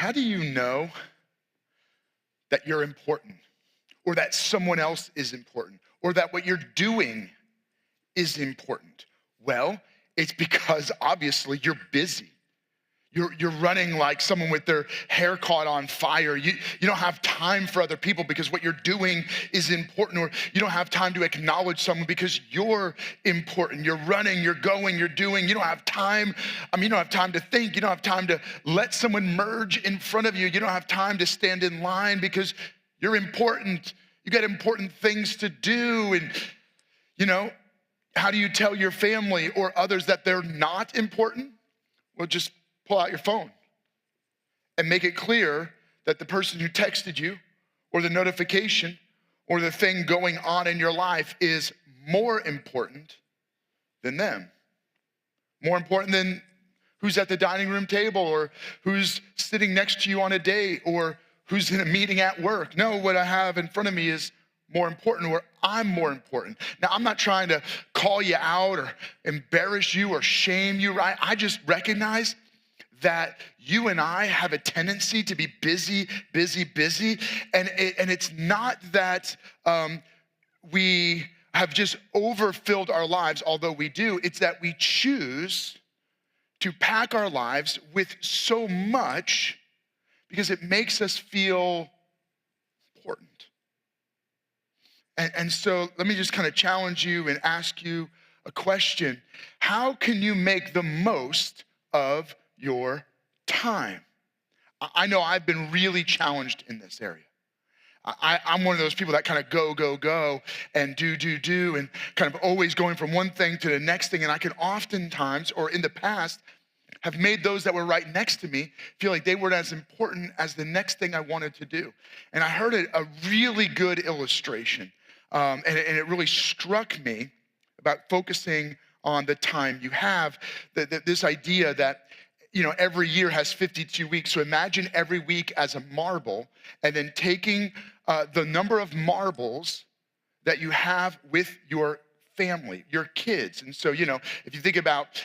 How do you know that you're important or that someone else is important or that what you're doing is important? Well, it's because obviously you're busy. You're running like someone with their hair caught on fire. You don't have time for other people because what you're doing is important, or you don't have time to acknowledge someone because you're important. You're running, you're going, you're doing. You don't have time. You don't have time to think. You don't have time to let someone merge in front of you. You don't have time to stand in line because you're important. You got important things to do. And, how do you tell your family or others that they're not important? Well, just pull out your phone and make it clear that the person who texted you or the notification or the thing going on in your life is more important than them. More important than who's at the dining room table or who's sitting next to you on a date or who's in a meeting at work. No, what I have in front of me is more important, or I'm more important. Now, I'm not trying to call you out or embarrass you or shame you, right? I just recognize that you and I have a tendency to be busy. And it's not that we have just overfilled our lives, although we do. It's that we choose to pack our lives with so much because it makes us feel important. And so let me just kind of challenge you and ask you a question. How can you make the most of your time? I know I've been really challenged in this area. I'm one of those people that kind of go, and do, and kind of always going from one thing to the next thing. And I can oftentimes, or in the past, have made those that were right next to me feel like they weren't as important as the next thing I wanted to do. And I heard a really good illustration, and it really struck me about focusing on the time you have, this idea that every year has 52 weeks. So imagine every week as a marble and then taking the number of marbles that you have with your family, your kids. And so, if you think about,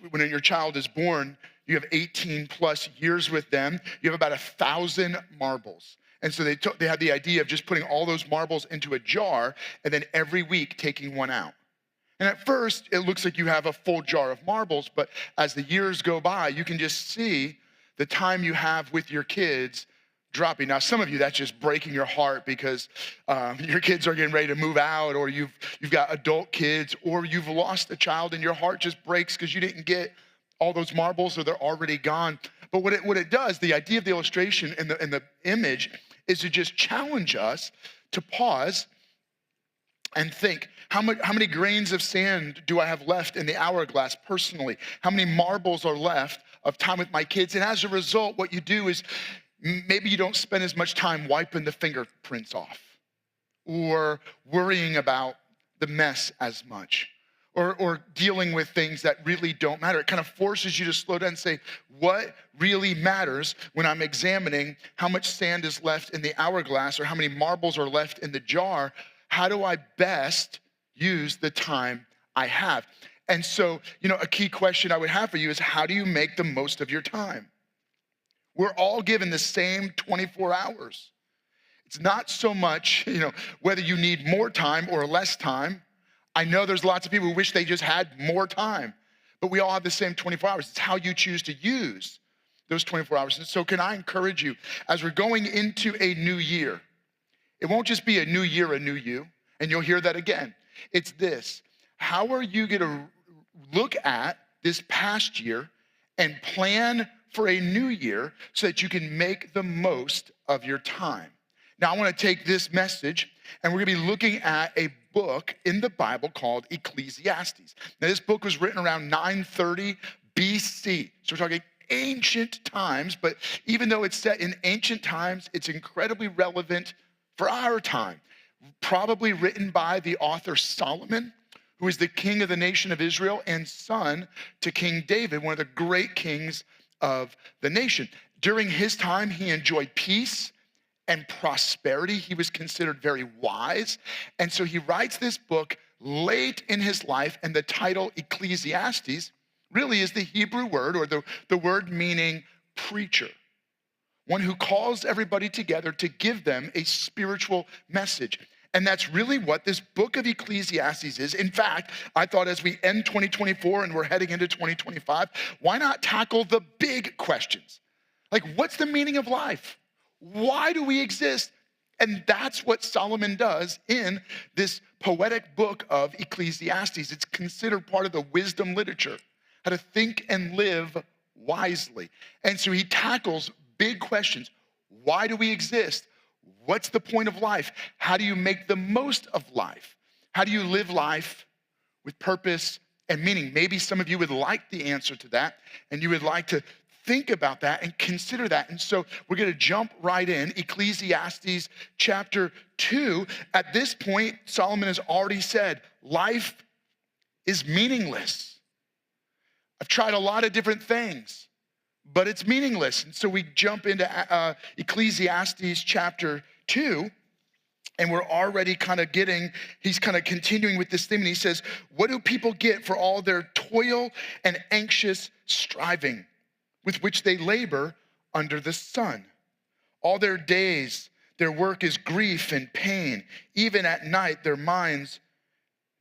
when your child is born, you have 18 plus years with them, you have about 1,000 marbles. And so they had the idea of just putting all those marbles into a jar and then every week taking one out. And at first, it looks like you have a full jar of marbles, but as the years go by, you can just see the time you have with your kids dropping. Now, some of you, that's just breaking your heart because your kids are getting ready to move out, or you've got adult kids, or you've lost a child and your heart just breaks because you didn't get all those marbles or they're already gone. But what it does, the idea of the illustration and the image is to just challenge us to pause and think, how many grains of sand do I have left in the hourglass personally? How many marbles are left of time with my kids? And as a result, what you do is maybe you don't spend as much time wiping the fingerprints off or worrying about the mess as much or dealing with things that really don't matter. It kind of forces you to slow down and say, what really matters when I'm examining how much sand is left in the hourglass or how many marbles are left in the jar? How do I best use the time I have? And so, a key question I would have for you is, how do you make the most of your time? We're all given the same 24 hours. It's not so much, whether you need more time or less time. I know there's lots of people who wish they just had more time, but we all have the same 24 hours. It's how you choose to use those 24 hours. And so can I encourage you, as we're going into a new year, it won't just be a new year, a new you, and you'll hear that again. It's this: how are you going to look at this past year and plan for a new year so that you can make the most of your time? Now, I want to take this message, and we're going to be looking at a book in the Bible called Ecclesiastes. Now, this book was written around 930 BC. So we're talking ancient times, but even though it's set in ancient times, it's incredibly relevant for our time. Probably written by the author Solomon, who is the king of the nation of Israel and son to King David, one of the great kings of the nation. During his time, he enjoyed peace and prosperity. He was considered very wise. And so he writes this book late in his life, and the title Ecclesiastes really is the Hebrew word, or the word meaning preacher. one who calls everybody together to give them a spiritual message. And that's really what this book of Ecclesiastes is. In fact, I thought as we end 2024 and we're heading into 2025, why not tackle the big questions? Like, what's the meaning of life? Why do we exist? And that's what Solomon does in this poetic book of Ecclesiastes. It's considered part of the wisdom literature, how to think and live wisely. And so he tackles big questions. Why do we exist? What's the point of life? How do you make the most of life? How do you live life with purpose and meaning? Maybe some of you would like the answer to that, and you would like to think about that and consider that. And so we're going to jump right in. Ecclesiastes chapter 2. At this point, Solomon has already said, life is meaningless. I've tried a lot of different things, but it's meaningless. And so we jump into Ecclesiastes chapter 2, and we're already he's kind of continuing with this theme. And he says, what do people get for all their toil and anxious striving with which they labor under the sun? All their days, their work is grief and pain. Even at night, their minds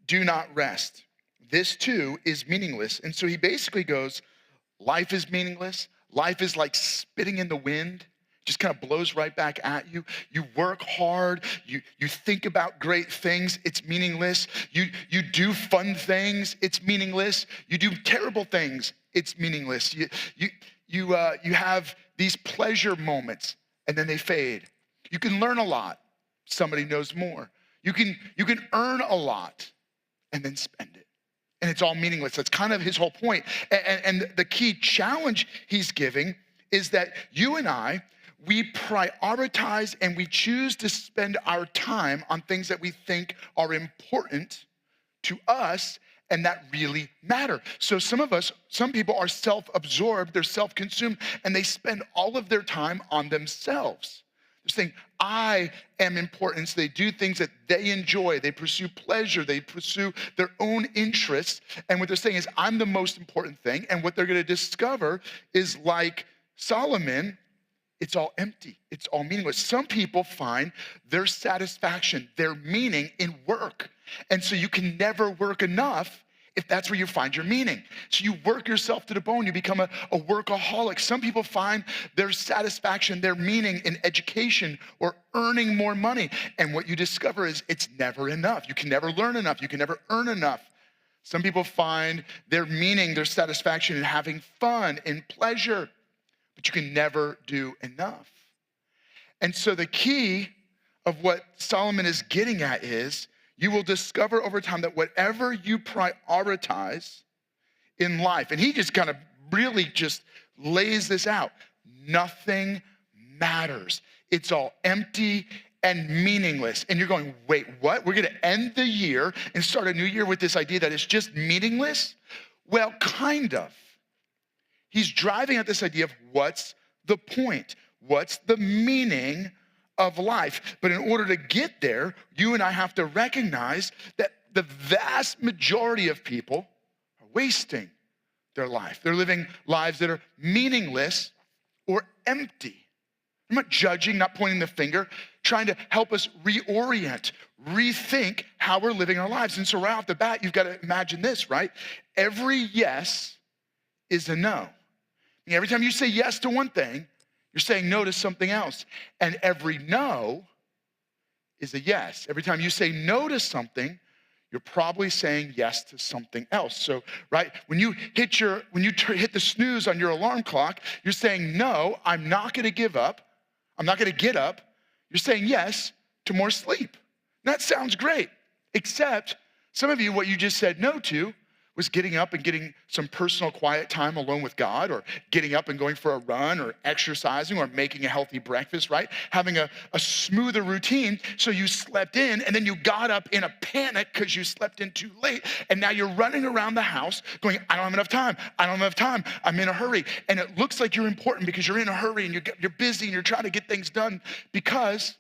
do not rest. This too is meaningless. And so he basically goes, life is meaningless. Life is like spitting in the wind. Just kind of blows right back at you. You work hard. You think about great things. It's meaningless. You do fun things. It's meaningless. You do terrible things. It's meaningless. You have these pleasure moments, and then they fade. You can learn a lot. Somebody knows more. You can earn a lot, and then spend it. And it's all meaningless. That's kind of his whole point. And the key challenge he's giving is that you and I, we prioritize and we choose to spend our time on things that we think are important to us and that really matter. So some people are self-absorbed, they're self-consumed, and they spend all of their time on themselves. They're saying, I am important. So they do things that they enjoy. They pursue pleasure. They pursue their own interests. And what they're saying is, I'm the most important thing. And what they're going to discover is, like Solomon, it's all empty. It's all meaningless. Some people find their satisfaction, their meaning in work. And so you can never work enough if that's where you find your meaning. So you work yourself to the bone. You become a workaholic. Some people find their satisfaction, their meaning in education or earning more money. And what you discover is it's never enough. You can never learn enough. You can never earn enough. Some people find their meaning, their satisfaction in having fun, in pleasure, but you can never do enough. And so the key of what Solomon is getting at is, you will discover over time that whatever you prioritize in life, and he just kind of really just lays this out, nothing matters. It's all empty and meaningless. And you're going, wait, what? We're going to end the year and start a new year with this idea that it's just meaningless? Well, kind of. He's driving at this idea of what's the point? What's the meaning of life? But in order to get there, you and I have to recognize that the vast majority of people are wasting their life. They're living lives that are meaningless or empty. I'm not judging, not pointing the finger, trying to help us reorient, rethink how we're living our lives. And so right off the bat, you've got to imagine this, right? Every yes is a no. Every time you say yes to one thing, you're saying no to something else. And every no is a yes. Every time you say no to something, you're probably saying yes to something else. So, right, when you hit the snooze on your alarm clock, you're saying, no, I'm not going to give up. I'm not going to get up. You're saying yes to more sleep. That sounds great, except some of you, what you just said no to was getting up and getting some personal quiet time alone with God, or getting up and going for a run, or exercising, or making a healthy breakfast, right? Having a smoother routine. So you slept in, and then you got up in a panic because you slept in too late, and now you're running around the house going, I don't have enough time. I don't have enough time. I'm in a hurry. And it looks like you're important because you're in a hurry and you're busy and you're trying to get things done because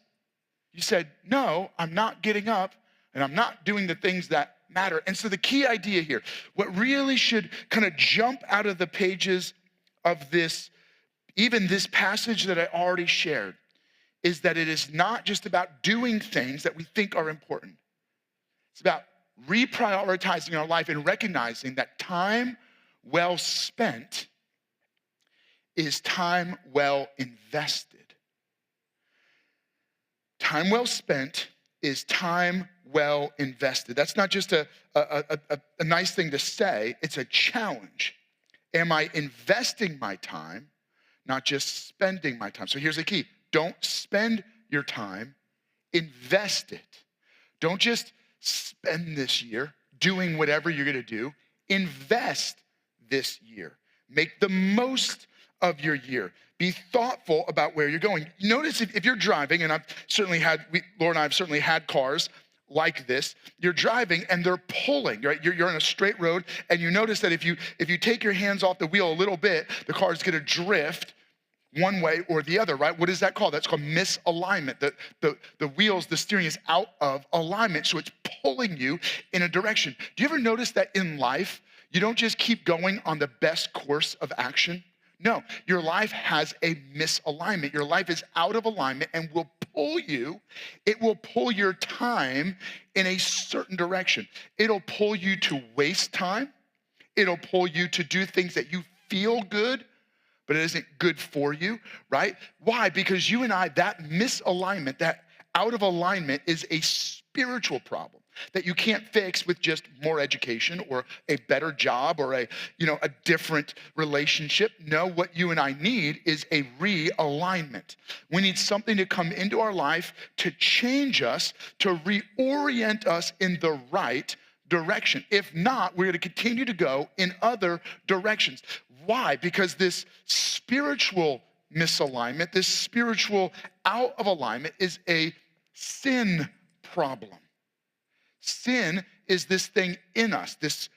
you said, no, I'm not getting up and I'm not doing the things that matter. And so the key idea here, what really should kind of jump out of the pages of this even this passage that I already shared, is that it is not just about doing things that we think are important. It's about reprioritizing our life and recognizing that time well spent is time well invested. Time well spent is time well invested. That's not just a nice thing to say, it's a challenge. Am I investing my time, not just spending my time? So here's the key. Don't spend your time, invest it. Don't just spend this year doing whatever you're gonna do. Invest this year. Make the most of your year. Be thoughtful about where you're going. Notice if you're driving, and Laura and I have certainly had cars like this. You're driving and they're pulling, right? You're on a straight road, and you notice that if you take your hands off the wheel a little bit, the car is gonna drift one way or the other, right? What is that called? That's called misalignment. The wheels, the steering is out of alignment, so it's pulling you in a direction. Do you ever notice that in life, you don't just keep going on the best course of action? No, your life has a misalignment. Your life is out of alignment and will pull you. It will pull your time in a certain direction. It'll pull you to waste time. It'll pull you to do things that you feel good, but it isn't good for you, right? Why? Because you and I, that misalignment, that out of alignment is a spiritual problem that you can't fix with just more education or a better job or a different relationship. No, what you and I need is a realignment. We need something to come into our life to change us, to reorient us in the right direction. If not, we're going to continue to go in other directions. Why? Because this spiritual misalignment, this spiritual out of alignment is a sin problem. Sin is this thing in us, this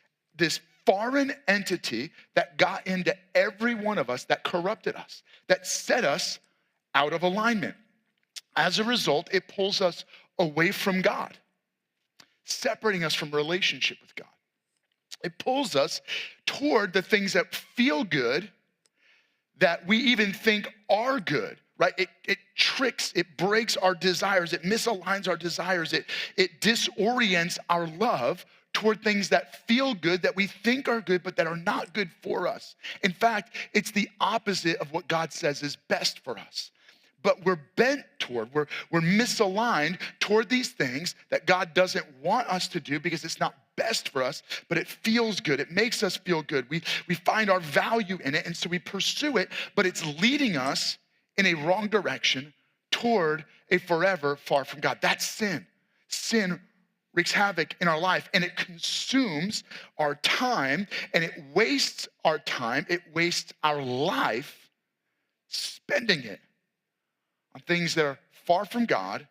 foreign entity that got into every one of us, that corrupted us, that set us out of alignment. As a result, it pulls us away from God, separating us from relationship with God. It pulls us toward the things that feel good, that we even think are good, right? It tricks, it breaks our desires, it misaligns our desires, it disorients our love toward things that feel good, that we think are good, but that are not good for us. In fact, it's the opposite of what God says is best for us. But we're bent toward, we're misaligned toward these things that God doesn't want us to do because it's not best for us, but it feels good. It makes us feel good. We find our value in it, and so we pursue it, but it's leading us in a wrong direction toward a forever far from God. That's sin. Sin wreaks havoc in our life, and it consumes our time, and it wastes our time. It wastes our life spending it on things that are far from God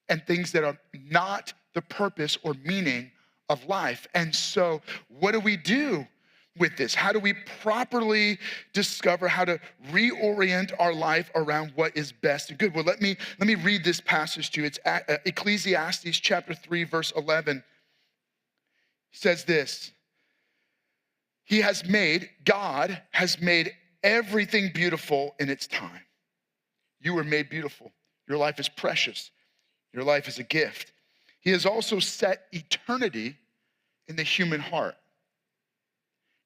and things that are not the purpose or meaning of life. And so what do we do with this? How do we properly discover how to reorient our life around what is best and good? Well, let me read this passage to you. It's Ecclesiastes chapter 3, verse 11. It says this: God has made everything beautiful in its time. You were made beautiful. Your life is precious. Your life is a gift. He has also set eternity in the human heart.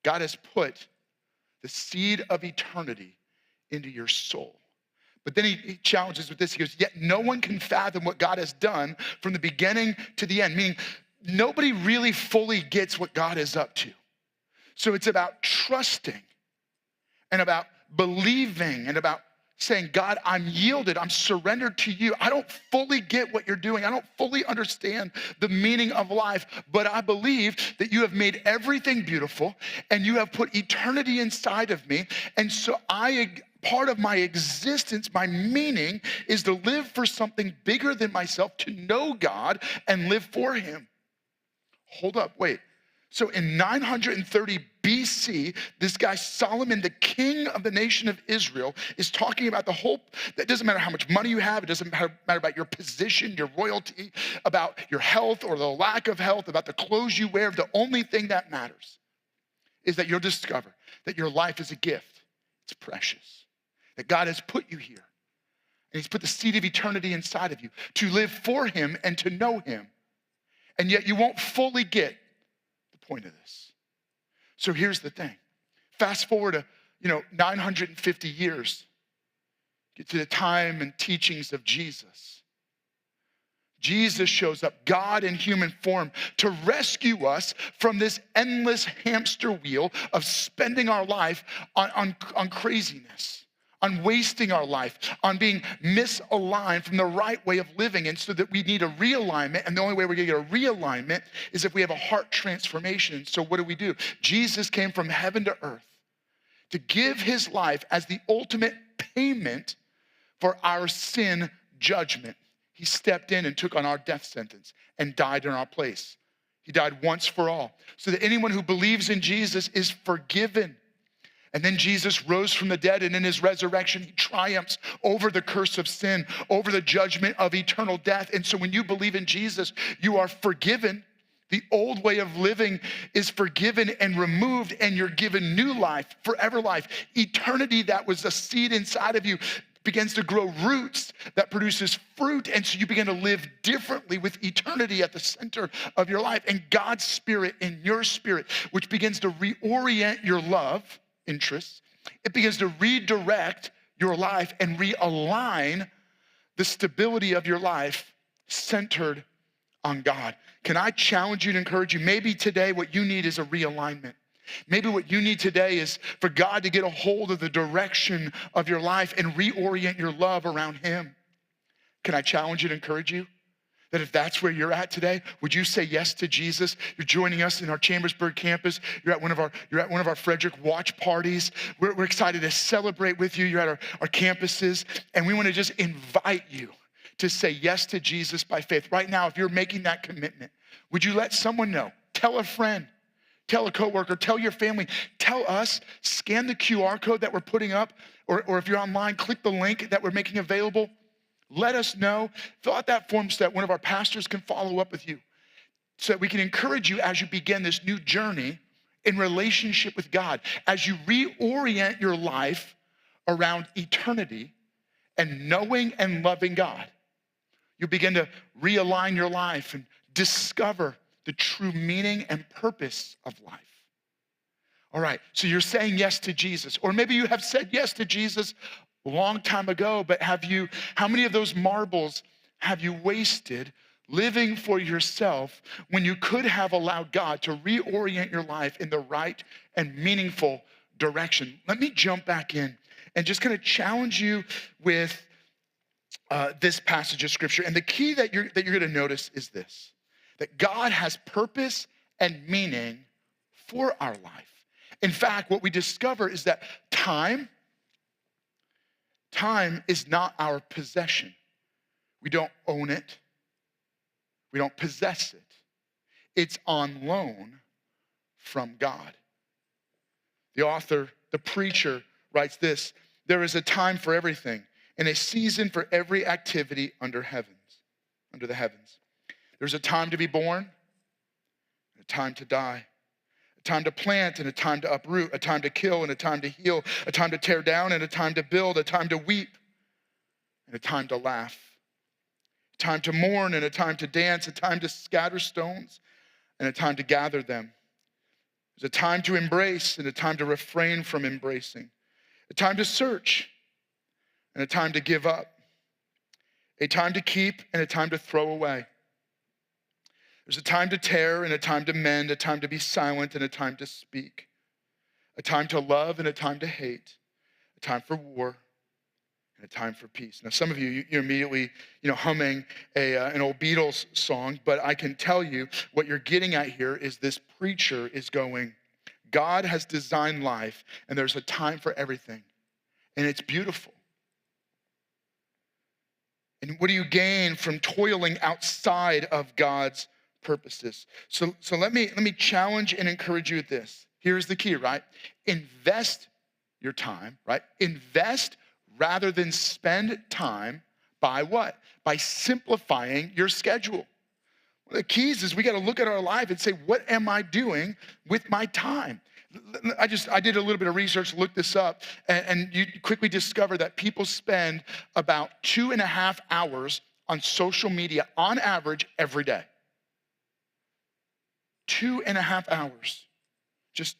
God has put the seed of eternity into your soul. But then he challenges with this. He goes, yet no one can fathom what God has done from the beginning to the end, meaning nobody really fully gets what God is up to. So it's about trusting and about believing and about saying, God, I'm yielded, I'm surrendered to you. I don't fully get what you're doing. I don't fully understand the meaning of life, but I believe that you have made everything beautiful and you have put eternity inside of me. And so part of my existence, my meaning is to live for something bigger than myself, to know God and live for him. Hold up, wait. So in 930 BC, this guy Solomon, the king of the nation of Israel, is talking about the whole, that doesn't matter how much money you have, it doesn't matter about your position, your royalty, about your health or the lack of health, about the clothes you wear. The only thing that matters is that you'll discover that your life is a gift. It's precious. that God has put you here. And he's put the seed of eternity inside of you to live for him and to know him. And yet you won't fully get the point of this. So here's the thing. Fast forward to, 950 years. Get to the time and teachings of Jesus. Jesus shows up, God in human form, to rescue us from this endless hamster wheel of spending our life on craziness, on wasting our life, on being misaligned from the right way of living. And so that we need a realignment. And the only way we're gonna get a realignment is if we have a heart transformation. So what do? Jesus came from heaven to earth to give his life as the ultimate payment for our sin judgment. He stepped in and took on our death sentence and died in our place. He died once for all, so that anyone who believes in Jesus is forgiven. And then Jesus rose from the dead, and in his resurrection, he triumphs over the curse of sin, over the judgment of eternal death. And so when you believe in Jesus, you are forgiven. The old way of living is forgiven and removed, and you're given new life, forever life. Eternity that was a seed inside of you begins to grow roots that produces fruit. And so you begin to live differently with eternity at the center of your life. And God's Spirit in your spirit, which begins to reorient your love interests. It begins to redirect your life and realign the stability of your life centered on God. Can I challenge you and encourage you? Maybe today what you need is a realignment. Maybe what you need today is for God to get a hold of the direction of your life and reorient your love around him. Can I challenge you and encourage you that if that's where you're at today, would you say yes to Jesus? You're joining us in our Chambersburg campus. You're at one of our Frederick watch parties. We're excited to celebrate with you. You're at our campuses, and we want to just invite you to say yes to Jesus by faith. Right now, if you're making that commitment, would you let someone know? Tell a friend. Tell a coworker, tell your family, tell us, scan the QR code that we're putting up, or if you're online, click the link that we're making available. Let us know. Fill out that form so that one of our pastors can follow up with you, so that we can encourage you as you begin this new journey in relationship with God, as you reorient your life around eternity and knowing and loving God. You begin to realign your life and discover the true meaning and purpose of life. All right, so you're saying yes to Jesus. Or maybe you have said yes to Jesus a long time ago, but how many of those marbles have you wasted living for yourself when you could have allowed God to reorient your life in the right and meaningful direction? Let me jump back in and just kind of challenge you with this passage of scripture. And the key that you're going to notice is this: that God has purpose and meaning for our life. In fact, what we discover is that time is not our possession. We don't own it. We don't possess it. It's on loan from God. The author, the preacher, writes this: there is a time for everything and a season for every activity under the heavens. There's a time to be born and a time to die, a time to plant and a time to uproot, a time to kill and a time to heal, a time to tear down and a time to build, a time to weep and a time to laugh, a time to mourn and a time to dance, a time to scatter stones and a time to gather them. There's a time to embrace and a time to refrain from embracing, a time to search and a time to give up, a time to keep and a time to throw away. There's a time to tear and a time to mend, a time to be silent and a time to speak, a time to love and a time to hate, a time for war and a time for peace. Now, some of you're immediately, humming an old Beatles song, but I can tell you what you're getting at here is this preacher is going, God has designed life and there's a time for everything, and it's beautiful. And what do you gain from toiling outside of God's purposes? So let me challenge and encourage you with this. Here's the key, right? Invest your time, right? Invest rather than spend time by what? By simplifying your schedule. One of the keys is we got to look at our life and say, what am I doing with my time? I did a little bit of research, looked this up, and you quickly discover that people spend about 2.5 hours on social media on average every day. 2.5 hours. Just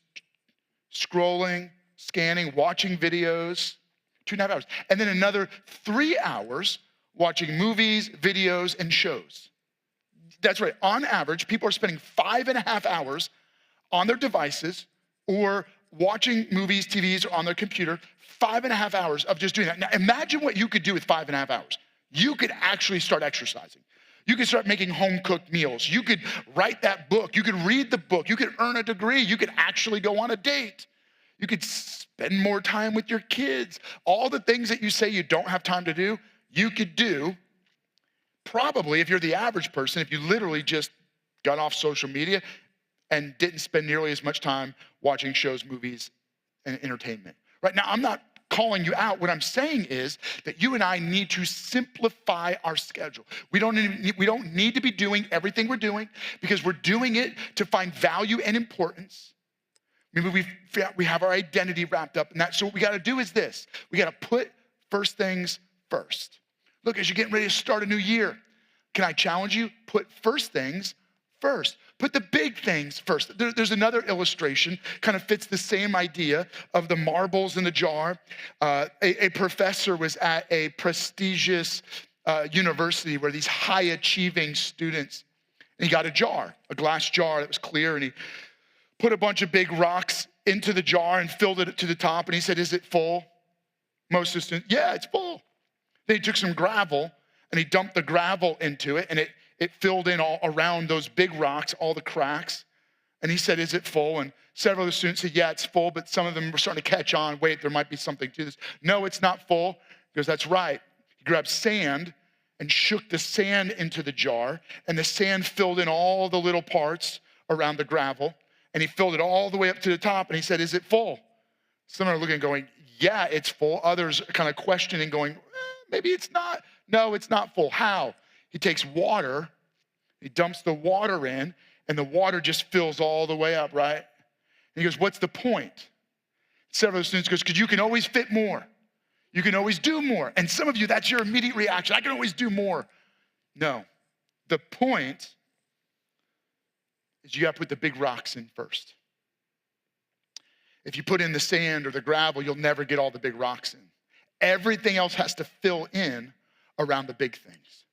scrolling, scanning, watching videos, 2.5 hours. And then another 3 hours watching movies, videos, and shows. That's right, on average, people are spending 5.5 hours on their devices or watching movies, TVs, or on their computer, 5.5 hours of just doing that. Now imagine what you could do with 5.5 hours. You could actually start exercising. You could start making home-cooked meals. You could write that book. You could read the book. You could earn a degree. You could actually go on a date. You could spend more time with your kids. All the things that you say you don't have time to do, you could do. Probably, if you're the average person, if you literally just got off social media and didn't spend nearly as much time watching shows, movies, and entertainment. Right now, I'm not calling you out. What I'm saying is that you and I need to simplify our schedule. We don't need to be doing everything we're doing because we're doing it to find value and importance. Maybe we have our identity wrapped up in that. So what we got to do is this. We got to put first things first. Look, as you're getting ready to start a new year, can I challenge you? Put first things first. Put the big things first. There's another illustration, kind of fits the same idea of the marbles in the jar. A professor was at a prestigious university where these high-achieving students, and he got a jar, a glass jar that was clear, and he put a bunch of big rocks into the jar and filled it to the top, and he said, "Is it full?" Most of the students, "Yeah, it's full." Then he took some gravel, and he dumped the gravel into it, and it filled in all around those big rocks, all the cracks. And he said, "Is it full?" And several of the students said, "Yeah, it's full," but some of them were starting to catch on. "Wait, there might be something to this." "No, it's not full." He goes, "That's right." He grabbed sand and shook the sand into the jar, and the sand filled in all the little parts around the gravel, and he filled it all the way up to the top, and he said, "Is it full?" Some are looking going, "Yeah, it's full." Others are kind of questioning, going, "Maybe it's not." "No, it's not full." "How?" He takes water, he dumps the water in, and the water just fills all the way up, right? And he goes, "What's the point?" Several of the students goes, "Because you can always fit more. You can always do more." And some of you, that's your immediate reaction. "I can always do more." No, the point is you have to put the big rocks in first. If you put in the sand or the gravel, you'll never get all the big rocks in. Everything else has to fill in around the big things.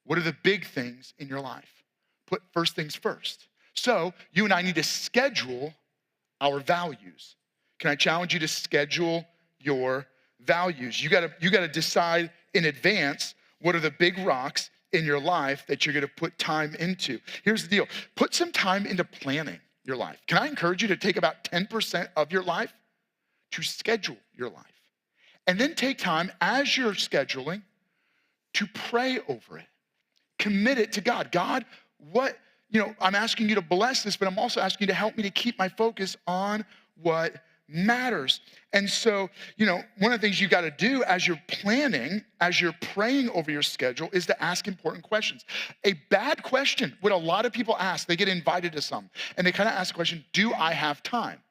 What are the big things in your life? Put first things first. So you and I need to schedule our values. Can I challenge you to schedule your values? You gotta decide in advance what are the big rocks in your life that you're gonna put time into. Here's the deal. Put some time into planning your life. Can I encourage you to take about 10% of your life to schedule your life? And then take time as you're scheduling to pray over it. Commit it to God. God, I'm asking you to bless this, but I'm also asking you to help me to keep my focus on what matters. And so, one of the things you got to do as you're planning, as you're praying over your schedule, is to ask important questions. A bad question, what a lot of people ask, they get invited to some, and they kind of ask the question, do I have time?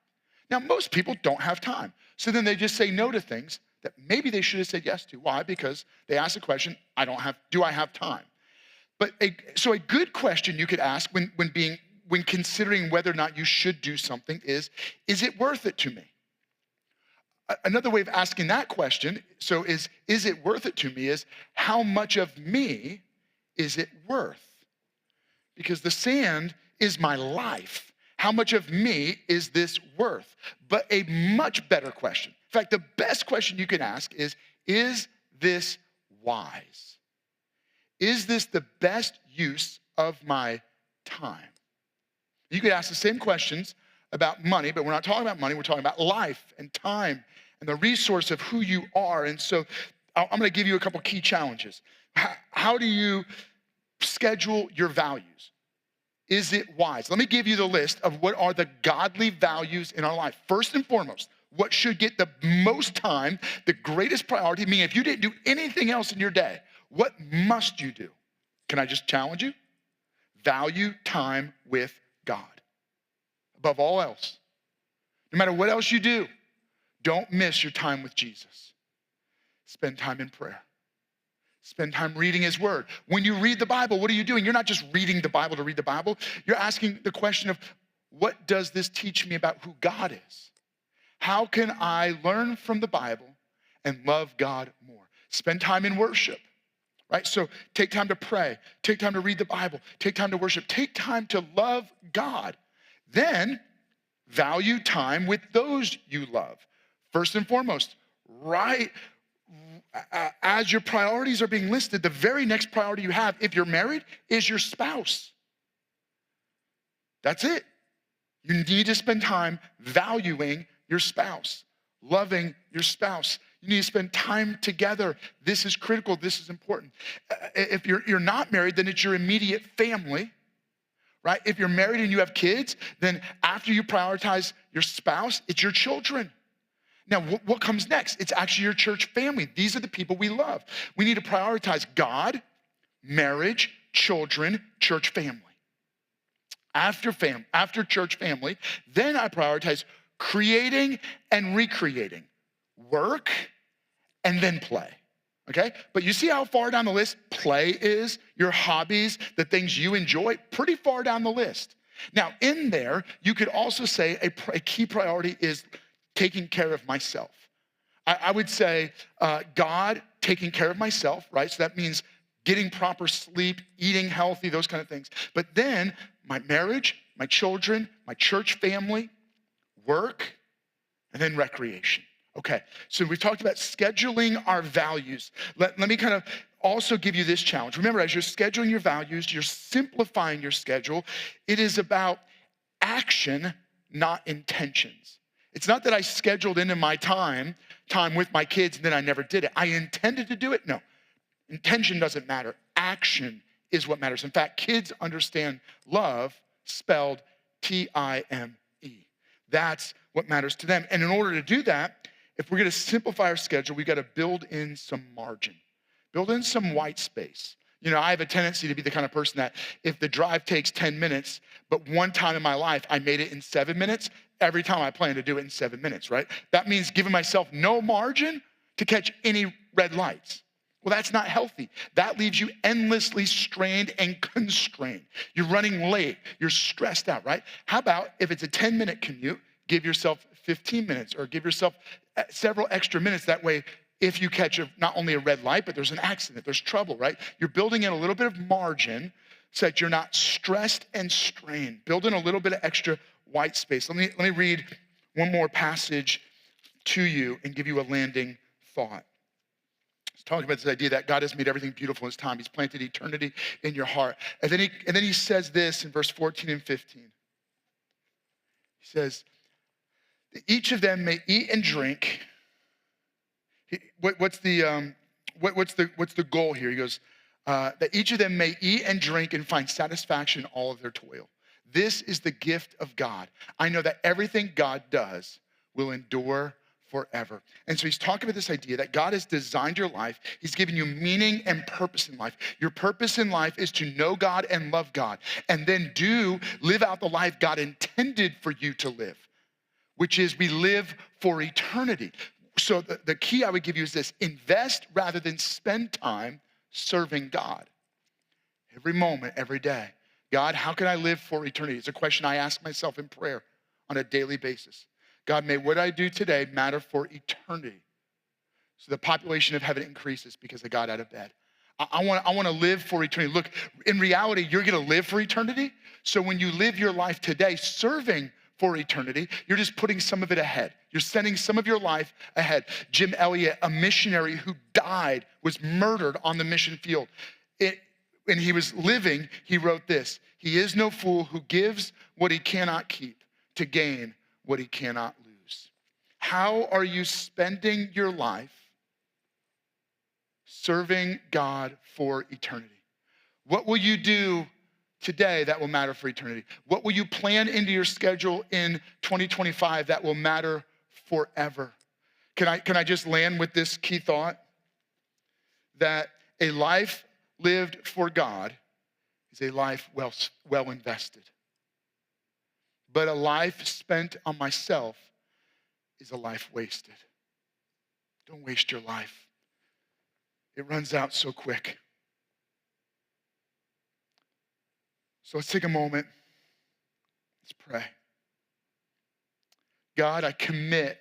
Now, most people don't have time. So then they just say no to things that maybe they should have said yes to. Why? Because they asked the question, do I have time? But a good question you could ask when considering whether or not you should do something is it worth it to me? Another way of asking that question, is it worth it to me, is how much of me is it worth? Because the sand is my life. How much of me is this worth? But a much better question, in fact, the best question you can ask is this wise? Is this the best use of my time? You could ask the same questions about money, but we're not talking about money. We're talking about life and time and the resource of who you are. And so I'm going to give you a couple key challenges. How do you schedule your values? Is it wise? Let me give you the list of what are the godly values in our life. First and foremost, what should get the most time, the greatest priority, meaning if you didn't do anything else in your day, what must you do? Can I just challenge you? Value time with God above all else. No matter what else you do, don't miss your time with Jesus. Spend time in prayer. Spend time reading his word. When you read the Bible, what are you doing? You're not just reading the Bible to read the Bible. You're asking the question of, what does this teach me about who God is? How can I learn from the Bible and love God more? Spend time in worship, right? So take time to pray. Take time to read the Bible. Take time to worship. Take time to love God. Then value time with those you love. First and foremost, right? As your priorities are being listed, the very next priority you have, if you're married, is your spouse. That's it. You need to spend time valuing your spouse, loving your spouse. You need to spend time together. This is critical. This is important. If you're not married, then it's your immediate family, right? If you're married and you have kids, then after you prioritize your spouse, it's your children. Now, what comes next? It's actually your church family. These are the people we love. We need to prioritize God, marriage, children, church family. After church family, then I prioritize creating and recreating, work, and then play, okay? But you see how far down the list play is, your hobbies, the things you enjoy, pretty far down the list. Now, in there, you could also say a key priority is taking care of myself. I would say God, taking care of myself, right? So that means getting proper sleep, eating healthy, those kind of things. But then my marriage, my children, my church family, work, and then recreation. Okay, so we've talked about scheduling our values. Let me kind of also give you this challenge. Remember, as you're scheduling your values, you're simplifying your schedule. It is about action, not intentions. It's not that I scheduled into my time with my kids and then I never did it. I intended to do it. No, intention doesn't matter. Action is what matters. In fact, kids understand love spelled T-I-M-E. That's what matters to them. And in order to do that, if we're gonna simplify our schedule, we gotta build in some margin, build in some white space. You know, I have a tendency to be the kind of person that if the drive takes 10 minutes, but one time in my life I made it in 7 minutes, every time I plan to do it in 7 minutes, right? That means giving myself no margin to catch any red lights. Well, that's not healthy. That leaves you endlessly strained and constrained. You're running late, you're stressed out, right? How about if it's a 10-minute commute, give yourself 15 minutes or give yourself several extra minutes. That way, if you catch not only a red light, but there's an accident, there's trouble, right? You're building in a little bit of margin so that you're not stressed and strained. Build in a little bit of extra white space. Let me read one more passage to you and give you a landing thought. He's talking about this idea that God has made everything beautiful in his time. He's planted eternity in your heart. And then he says this in verse 14 and 15. He says, that each of them may eat and drink. What's the goal here? He goes, that each of them may eat and drink and find satisfaction in all of their toil. This is the gift of God. I know that everything God does will endure forever. And so he's talking about this idea that God has designed your life. He's given you meaning and purpose in life. Your purpose in life is to know God and love God, and then live out the life God intended for you to live, which is we live for eternity. So the key I would give you is this: invest rather than spend time serving God. Every moment, every day. God, how can I live for eternity? It's a question I ask myself in prayer on a daily basis. God, may what I do today matter for eternity. So the population of heaven increases because I got out of bed. I want to live for eternity. Look, in reality, you're going to live for eternity. So when you live your life today serving for eternity, you're just putting some of it ahead. You're sending some of your life ahead. Jim Elliot, a missionary who died, was murdered on the mission field. When he was living, he wrote this: "He is no fool who gives what he cannot keep to gain what he cannot lose." How are you spending your life serving God for eternity? What will you do today that will matter for eternity? What will you plan into your schedule in 2025 that will matter forever? Can I just land with this key thought? That a life lived for God is a life well invested. But a life spent on myself is a life wasted. Don't waste your life. It runs out so quick. So let's take a moment. Let's pray. God, I commit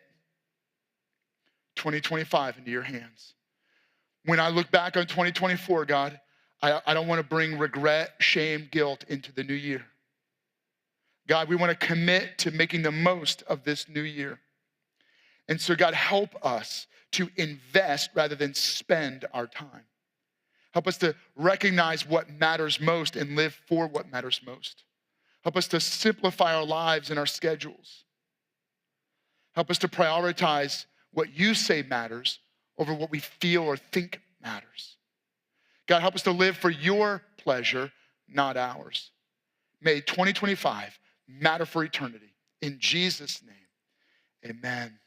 2025 into your hands. When I look back on 2024, God, I don't want to bring regret, shame, guilt into the new year. God, we want to commit to making the most of this new year. And so, God, help us to invest rather than spend our time. Help us to recognize what matters most and live for what matters most. Help us to simplify our lives and our schedules. Help us to prioritize what you say matters over what we feel or think matters. God, help us to live for your pleasure, not ours. May 2025 matter for eternity. In Jesus' name, amen.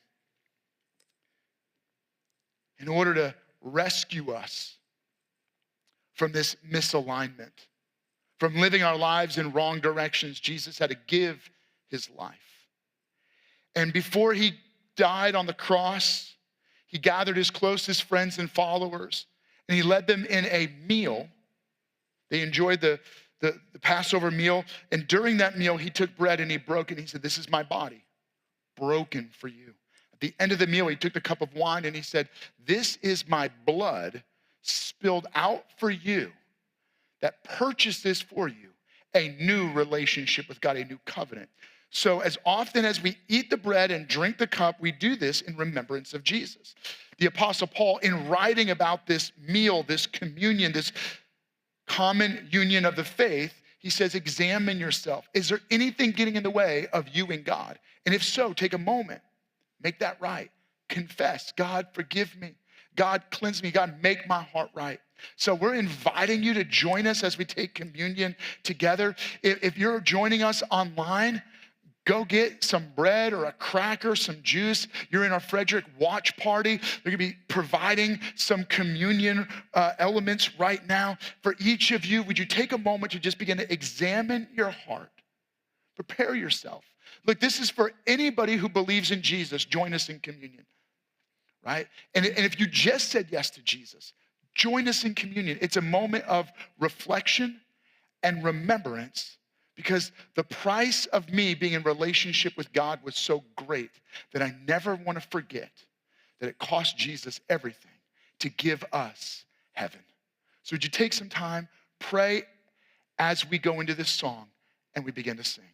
In order to rescue us from this misalignment, from living our lives in wrong directions, Jesus had to give his life. And before he died on the cross, he gathered his closest friends and followers, and he led them in a meal. They enjoyed the Passover meal, and during that meal, he took bread and he broke it, and he said, "This is my body, broken for you." At the end of the meal, he took the cup of wine and he said, "This is my blood spilled out for you that purchases for you a new relationship with God, a new covenant." So as often as we eat the bread and drink the cup, we do this in remembrance of Jesus. The Apostle Paul, in writing about this meal, this communion, this common union of the faith, he says, examine yourself. Is there anything getting in the way of you and God? And if so, take a moment, make that right. Confess, God, forgive me. God, cleanse me. God, make my heart right. So we're inviting you to join us as we take communion together. If you're joining us online, go get some bread or a cracker, some juice. You're in our Frederick watch party. They're gonna be providing some communion elements right now. For each of you, would you take a moment to just begin to examine your heart? Prepare yourself. Look, this is for anybody who believes in Jesus. Join us in communion, right? And if you just said yes to Jesus, join us in communion. It's a moment of reflection and remembrance, because the price of me being in relationship with God was so great that I never want to forget that it cost Jesus everything to give us heaven. So would you take some time, pray as we go into this song and we begin to sing.